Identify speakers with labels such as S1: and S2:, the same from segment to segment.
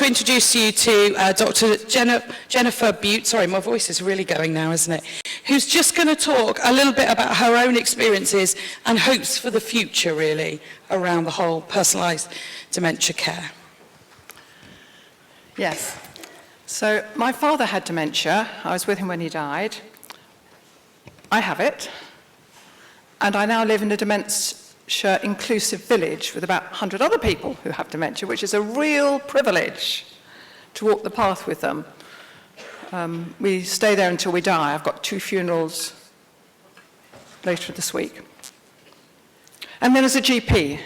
S1: to introduce you to Dr. Jennifer Bute. Sorry, my voice is really going now, isn't it? Who's just going to talk a little bit about her own experiences and hopes for the future, really, around the whole personalised dementia care.
S2: Yes. So my father had dementia. I was with him when he died. I have it. And I now live in a dementia inclusive village with about 100 other people who have dementia, which is a real privilege to walk the path with them. We stay there until we die. I've got 2 funerals later this week. And then as a GP.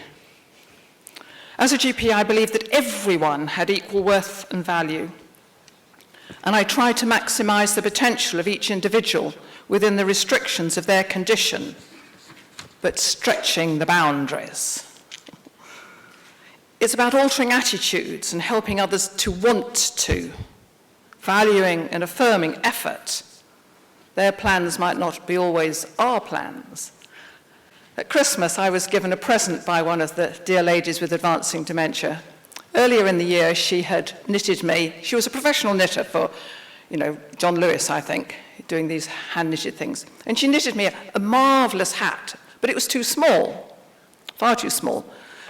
S2: As a GP, I believe that everyone had equal worth and value. And I try to maximize the potential of each individual within the restrictions of their condition, but stretching the boundaries. It's about altering attitudes and helping others to want to, valuing and affirming effort. Their plans might not be always our plans. At Christmas, I was given a present by one of the dear ladies with advancing dementia. Earlier in the year, she had knitted me. She was a professional knitter for, John Lewis, I think, doing these hand-knitted things. And she knitted me a marvellous hat, but it was too small, far too small.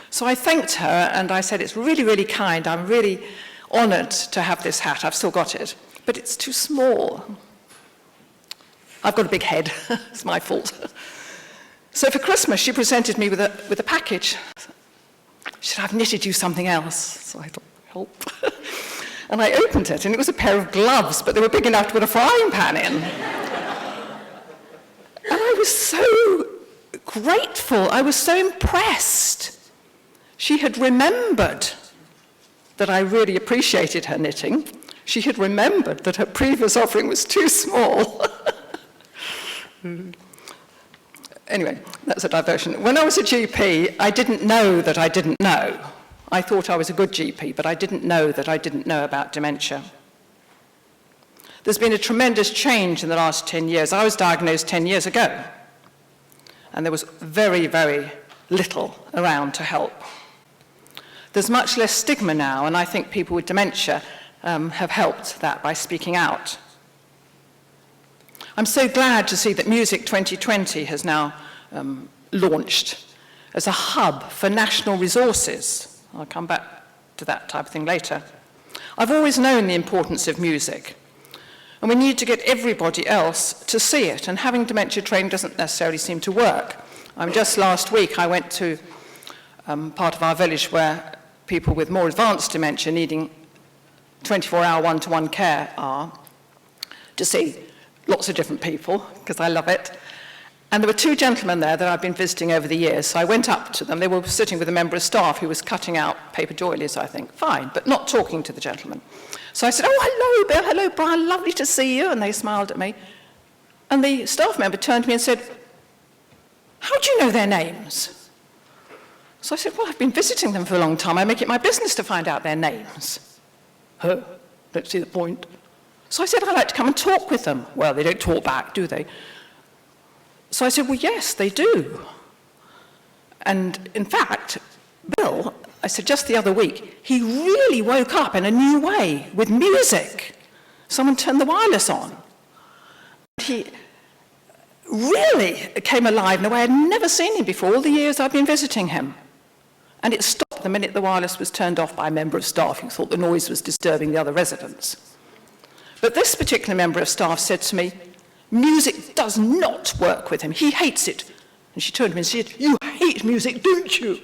S2: So I thanked her, and I said, it's really, really kind. I'm really honoured to have this hat. I've still got it, but it's too small. I've got a big head. It's my fault. So for Christmas, she presented me with a package. She said, I've knitted you something else. So I thought, help. And I opened it, and it was a pair of gloves, but they were big enough to put a frying pan in. And I was so grateful. I was so impressed. She had remembered that I really appreciated her knitting. She had remembered that her previous offering was too small. Anyway, that's a diversion. When I was a GP, I didn't know that I didn't know. I thought I was a good GP, but I didn't know that I didn't know about dementia. There's been a tremendous change in the last 10 years. I was diagnosed 10 years ago, and there was very, very little around to help. There's much less stigma now, and I think people with dementia have helped that by speaking out. I'm so glad to see that Music 2020 has now launched as a hub for national resources. I'll come back to that type of thing later. I've always known the importance of music, and we need to get everybody else to see it, and having dementia training doesn't necessarily seem to work. Just last week I went to part of our village where people with more advanced dementia needing 24-hour one-to-one care are, to see lots of different people, because I love it. And there were 2 gentlemen there that I've been visiting over the years, so I went up to them. They were sitting with a member of staff who was cutting out paper doilies, I think. Fine, but not talking to the gentleman. So I said, oh, hello, Bill, hello, Brian, lovely to see you. And they smiled at me. And the staff member turned to me and said, how do you know their names? So I said, well, I've been visiting them for a long time. I make it my business to find out their names. Huh, don't see the point. So I said, I'd like to come and talk with them. Well, they don't talk back, do they? So I said, well, yes, they do. And in fact, Bill, I said, just the other week, he really woke up in a new way with music. Someone turned the wireless on. He really came alive in a way I'd never seen him before, all the years I've been visiting him. And it stopped the minute the wireless was turned off by a member of staff who thought the noise was disturbing the other residents. But this particular member of staff said to me, music does not work with him. He hates it. And she turned to me and said, you hate music, don't you?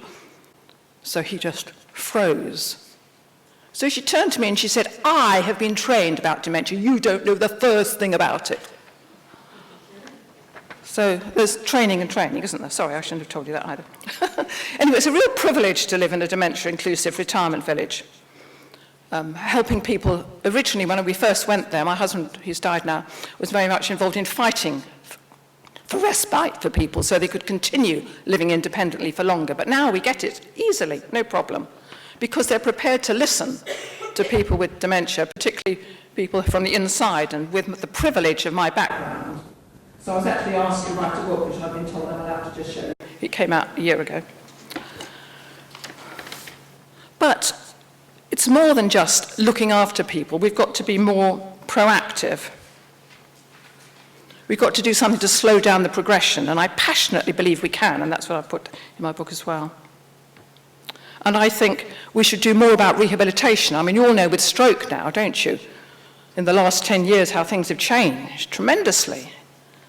S2: So he just froze. So she turned to me and she said, I have been trained about dementia. You don't know the first thing about it. So there's training and training, isn't there? Sorry, I shouldn't have told you that either. Anyway, it's a real privilege to live in a dementia-inclusive retirement village. Helping people. Originally, when we first went there, my husband, who's died now, was very much involved in fighting for respite for people so they could continue living independently for longer. But now we get it easily, no problem, because they're prepared to listen to people with dementia, particularly people from the inside, and with the privilege of my background. So I was actually asked to write a book, which I've been told I'm allowed to just show. It came out a year ago. But it's It's more than just looking after people. We've got to be more proactive. We've got to do something to slow down the progression, and I passionately believe we can, and that's what I've put in my book as well. And I think we should do more about rehabilitation. I mean, you all know with stroke now, don't you? In the last 10 years, how things have changed tremendously.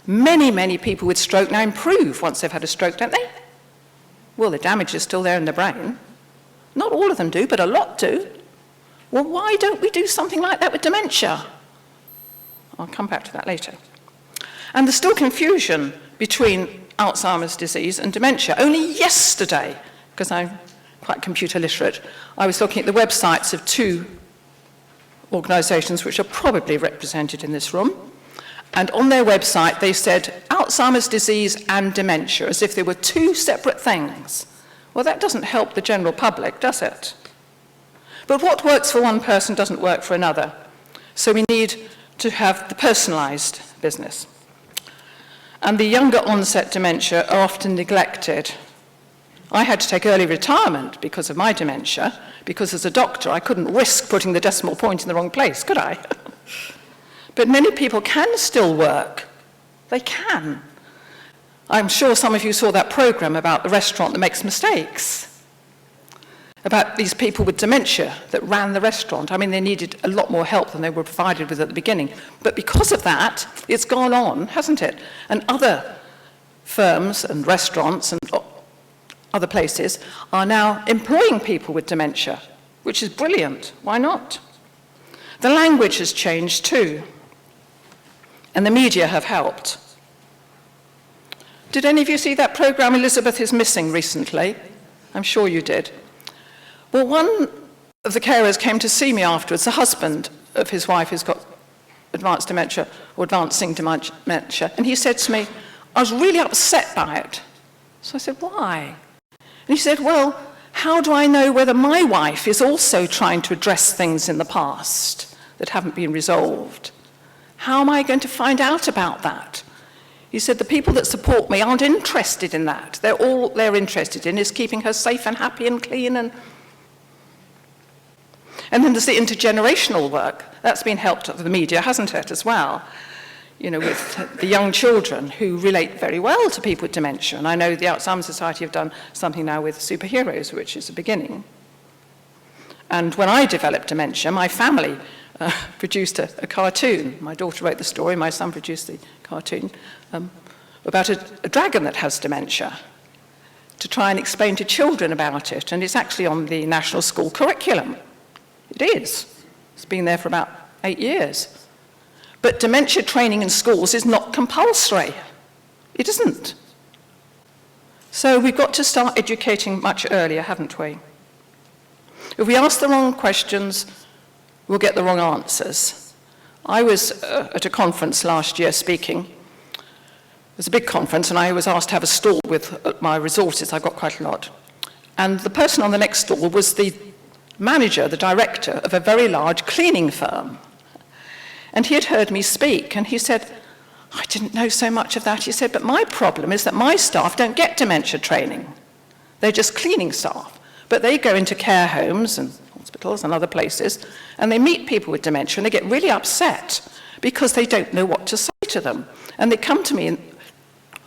S2: Many, many people with stroke now improve once they've had a stroke, don't they? Well, the damage is still there in the brain. Not all of them do, but a lot do. Well, why don't we do something like that with dementia? I'll come back to that later. And there's still confusion between Alzheimer's disease and dementia. Only yesterday, because I'm quite computer literate, I was looking at the websites of two organisations which are probably represented in this room. And on their website, they said Alzheimer's disease and dementia, as if they were two separate things. Well, that doesn't help the general public, does it? But what works for one person doesn't work for another. So we need to have the personalised business. And the younger onset dementia are often neglected. I had to take early retirement because of my dementia, because as a doctor I couldn't risk putting the decimal point in the wrong place, could I? But many people can still work. They can. I'm sure some of you saw that programme about the restaurant that makes mistakes, about these people with dementia that ran the restaurant. I mean, they needed a lot more help than they were provided with at the beginning. But because of that, it's gone on, hasn't it? And other firms and restaurants and other places are now employing people with dementia, which is brilliant. Why not? The language has changed too, and the media have helped. Did any of you see that programme Elizabeth is Missing recently? I'm sure you did. Well, one of the carers came to see me afterwards, the husband of his wife who's got advanced dementia or advancing dementia, and he said to me, I was really upset by it. So I said, why? And he said, well, how do I know whether my wife is also trying to address things in the past that haven't been resolved? How am I going to find out about that? He said, the people that support me aren't interested in that. All they're interested in is keeping her safe and happy and clean. And then there's the intergenerational work. That's been helped with the media, hasn't it, as well? You know, with the young children who relate very well to people with dementia. And I know the Alzheimer's Society have done something now with superheroes, which is a beginning. And when I developed dementia, my family produced a cartoon. My daughter wrote the story, my son produced the cartoon, about a dragon that has dementia, to try and explain to children about it. And it's actually on the national school curriculum. It is. It's been there for about 8 years. But dementia training in schools is not compulsory. It isn't. So we've got to start educating much earlier, haven't we? If we ask the wrong questions, we'll get the wrong answers. I was at a conference last year speaking. It was a big conference, and I was asked to have a stall with my resources. I got quite a lot. And the person on the next stall was the manager, the director of a very large cleaning firm. And he had heard me speak, and he said, I didn't know so much of that. He said, but my problem is that my staff don't get dementia training. They're just cleaning staff. But they go into care homes and hospitals and other places, and they meet people with dementia, and they get really upset because they don't know what to say to them. And they come to me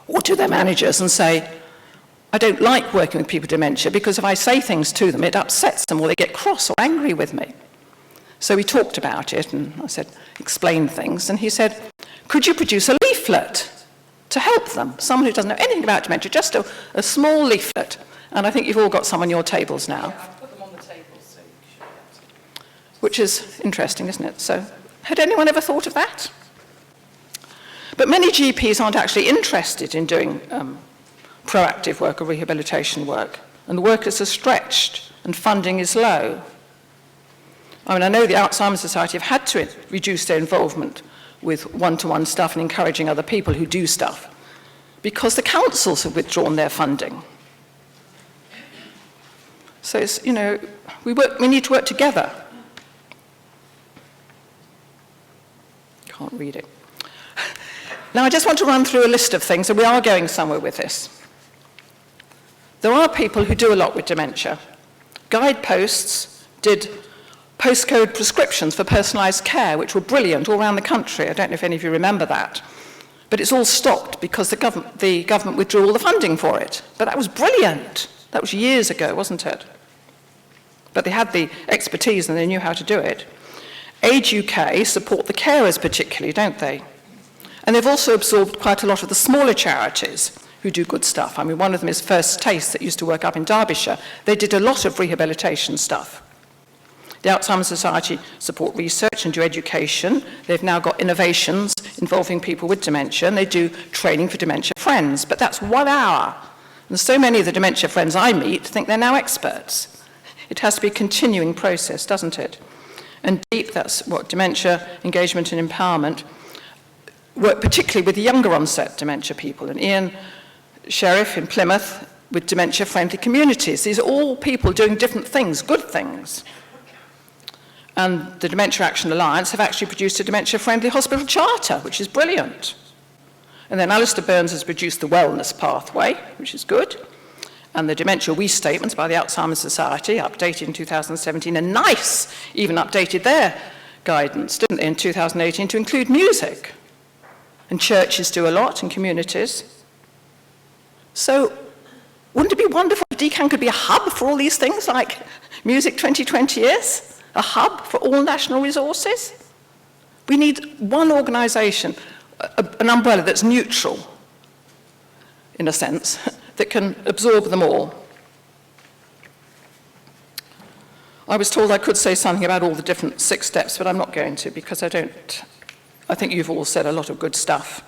S2: or to their managers and say, I don't like working with people with dementia because if I say things to them, it upsets them or they get cross or angry with me. So we talked about it, and I said, explain things, and he said, could you produce a leaflet to help them? Someone who doesn't know anything about dementia, just a small leaflet. And I think you've all got some on your tables now.
S1: Yeah, I've put them on the tables, so you should have to.
S2: Which is interesting, isn't it? So, had anyone ever thought of that? But many GPs aren't actually interested in doing proactive work or rehabilitation work, and the workers are stretched, and funding is low. I mean, I know the Alzheimer's Society have had to reduce their involvement with one-to-one stuff and encouraging other people who do stuff because the councils have withdrawn their funding. So it's, you know, we need to work together. Can't read it. Now, I just want to run through a list of things, and we are going somewhere with this. There are people who do a lot with dementia. Guideposts did postcode prescriptions for personalised care, which were brilliant all around the country. I don't know if any of you remember that. But it's all stopped because the government withdrew all the funding for it. But that was brilliant. That was years ago, wasn't it? But they had the expertise and they knew how to do it. Age UK support the carers particularly, don't they? And they've also absorbed quite a lot of the smaller charities who do good stuff. I mean, one of them is First Taste that used to work up in Derbyshire. They did a lot of rehabilitation stuff. The Alzheimer Society support research and do education. They've now got innovations involving people with dementia, and they do training for dementia friends. But that's 1 hour. And so many of the dementia friends I meet think they're now experts. It has to be a continuing process, doesn't it? And DEEP, that's what Dementia Engagement and Empowerment, work particularly with younger onset dementia people. And Ian Sheriff in Plymouth with dementia-friendly communities. These are all people doing different things, good things. And the Dementia Action Alliance have actually produced a dementia-friendly hospital charter, which is brilliant. And then Alistair Burns has produced the Wellness Pathway, which is good. And the Dementia We Statements by the Alzheimer Society, updated in 2017, and NICE even updated their guidance, didn't they, in 2018 to include music. And churches do a lot, and communities. So wouldn't it be wonderful if DCAN could be a hub for all these things like Music 2020 is? A hub for all national resources? We need one organisation, an umbrella that's neutral, in a sense, that can absorb them all. I was told I could say something about all the different 6 steps, but I'm not going to because I think you've all said a lot of good stuff.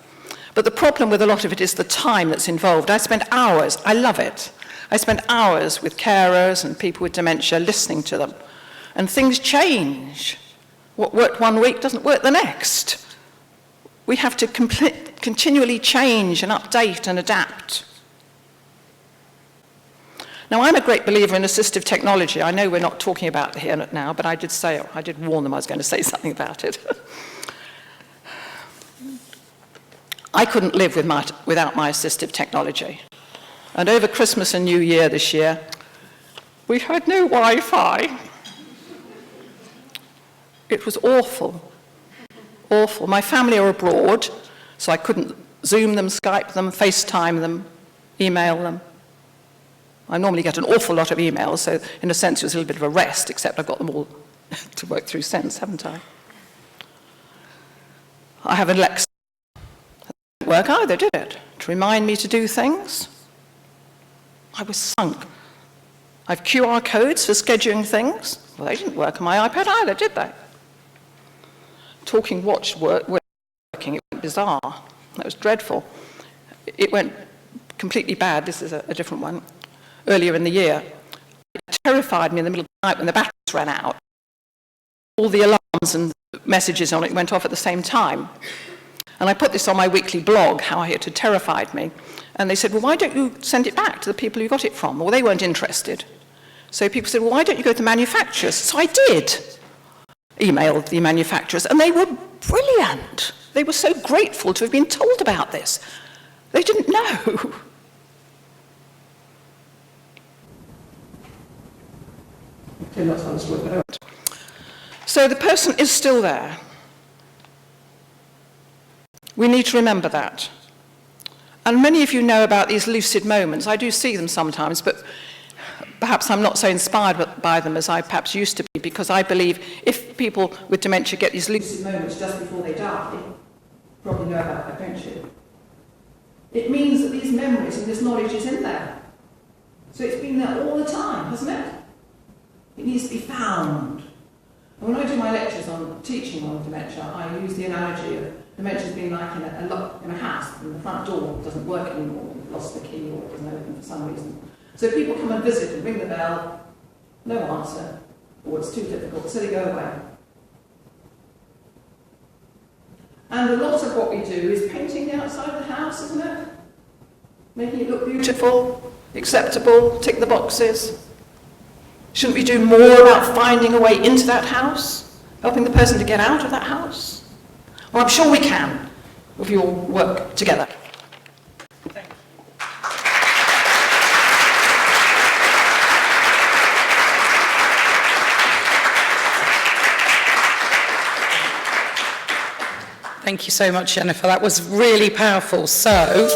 S2: But the problem with a lot of it is the time that's involved. I spend hours, I love it. I spend hours with carers and people with dementia listening to them. And things change. What worked one week doesn't work the next. We have to continually change and update and adapt. Now, I'm a great believer in assistive technology. I know we're not talking about it here now, but I did warn them I was going to say something about it. I couldn't live without my assistive technology. And over Christmas and New Year this year, we had no Wi-Fi. It was awful, awful. My family are abroad, so I couldn't Zoom them, Skype them, FaceTime them, email them. I normally get an awful lot of emails, so in a sense it was a little bit of a rest, except I've got them all to work through since, haven't I? I have Alexa. It didn't work either, did it? To remind me to do things. I was sunk. I have QR codes for scheduling things. Well, they didn't work on my iPad either, did they? Talking watch working, it went bizarre. That was dreadful. It went completely bad. This is a different one. Earlier in the year, it terrified me in the middle of the night when the batteries ran out. All the alarms and messages on it went off at the same time. And I put this on my weekly blog, how it had terrified me. And they said, well, why don't you send it back to the people you got it from? Well, they weren't interested. So people said, well, why don't you go to the manufacturers? So I did. Emailed the manufacturers, and they were brilliant. They were so grateful to have been told about this. They didn't know. So the person is still there. We need to remember that. And many of you know about these lucid moments. I do see them sometimes, but perhaps I'm not so inspired by them as I perhaps used to be, because I believe if people with dementia get these lucid moments just before they die, you probably know about that, don't you? It means that these memories and this knowledge is in there. So it's been there all the time, hasn't it? It needs to be found. And when I do my lectures on teaching on dementia, I use the analogy of dementia being like in a house, and the front door doesn't work anymore, you've lost the key or it doesn't open for some reason. So people come and visit and ring the bell, no answer, or it's too difficult, so they go away. And a lot of what we do is painting the outside of the house, isn't it? Making it look beautiful, acceptable, tick the boxes. Shouldn't we do more about finding a way into that house? Helping the person to get out of that house? Well, I'm sure we can, if we all work together.
S1: Thank you so much, Jennifer. That was really powerful. So,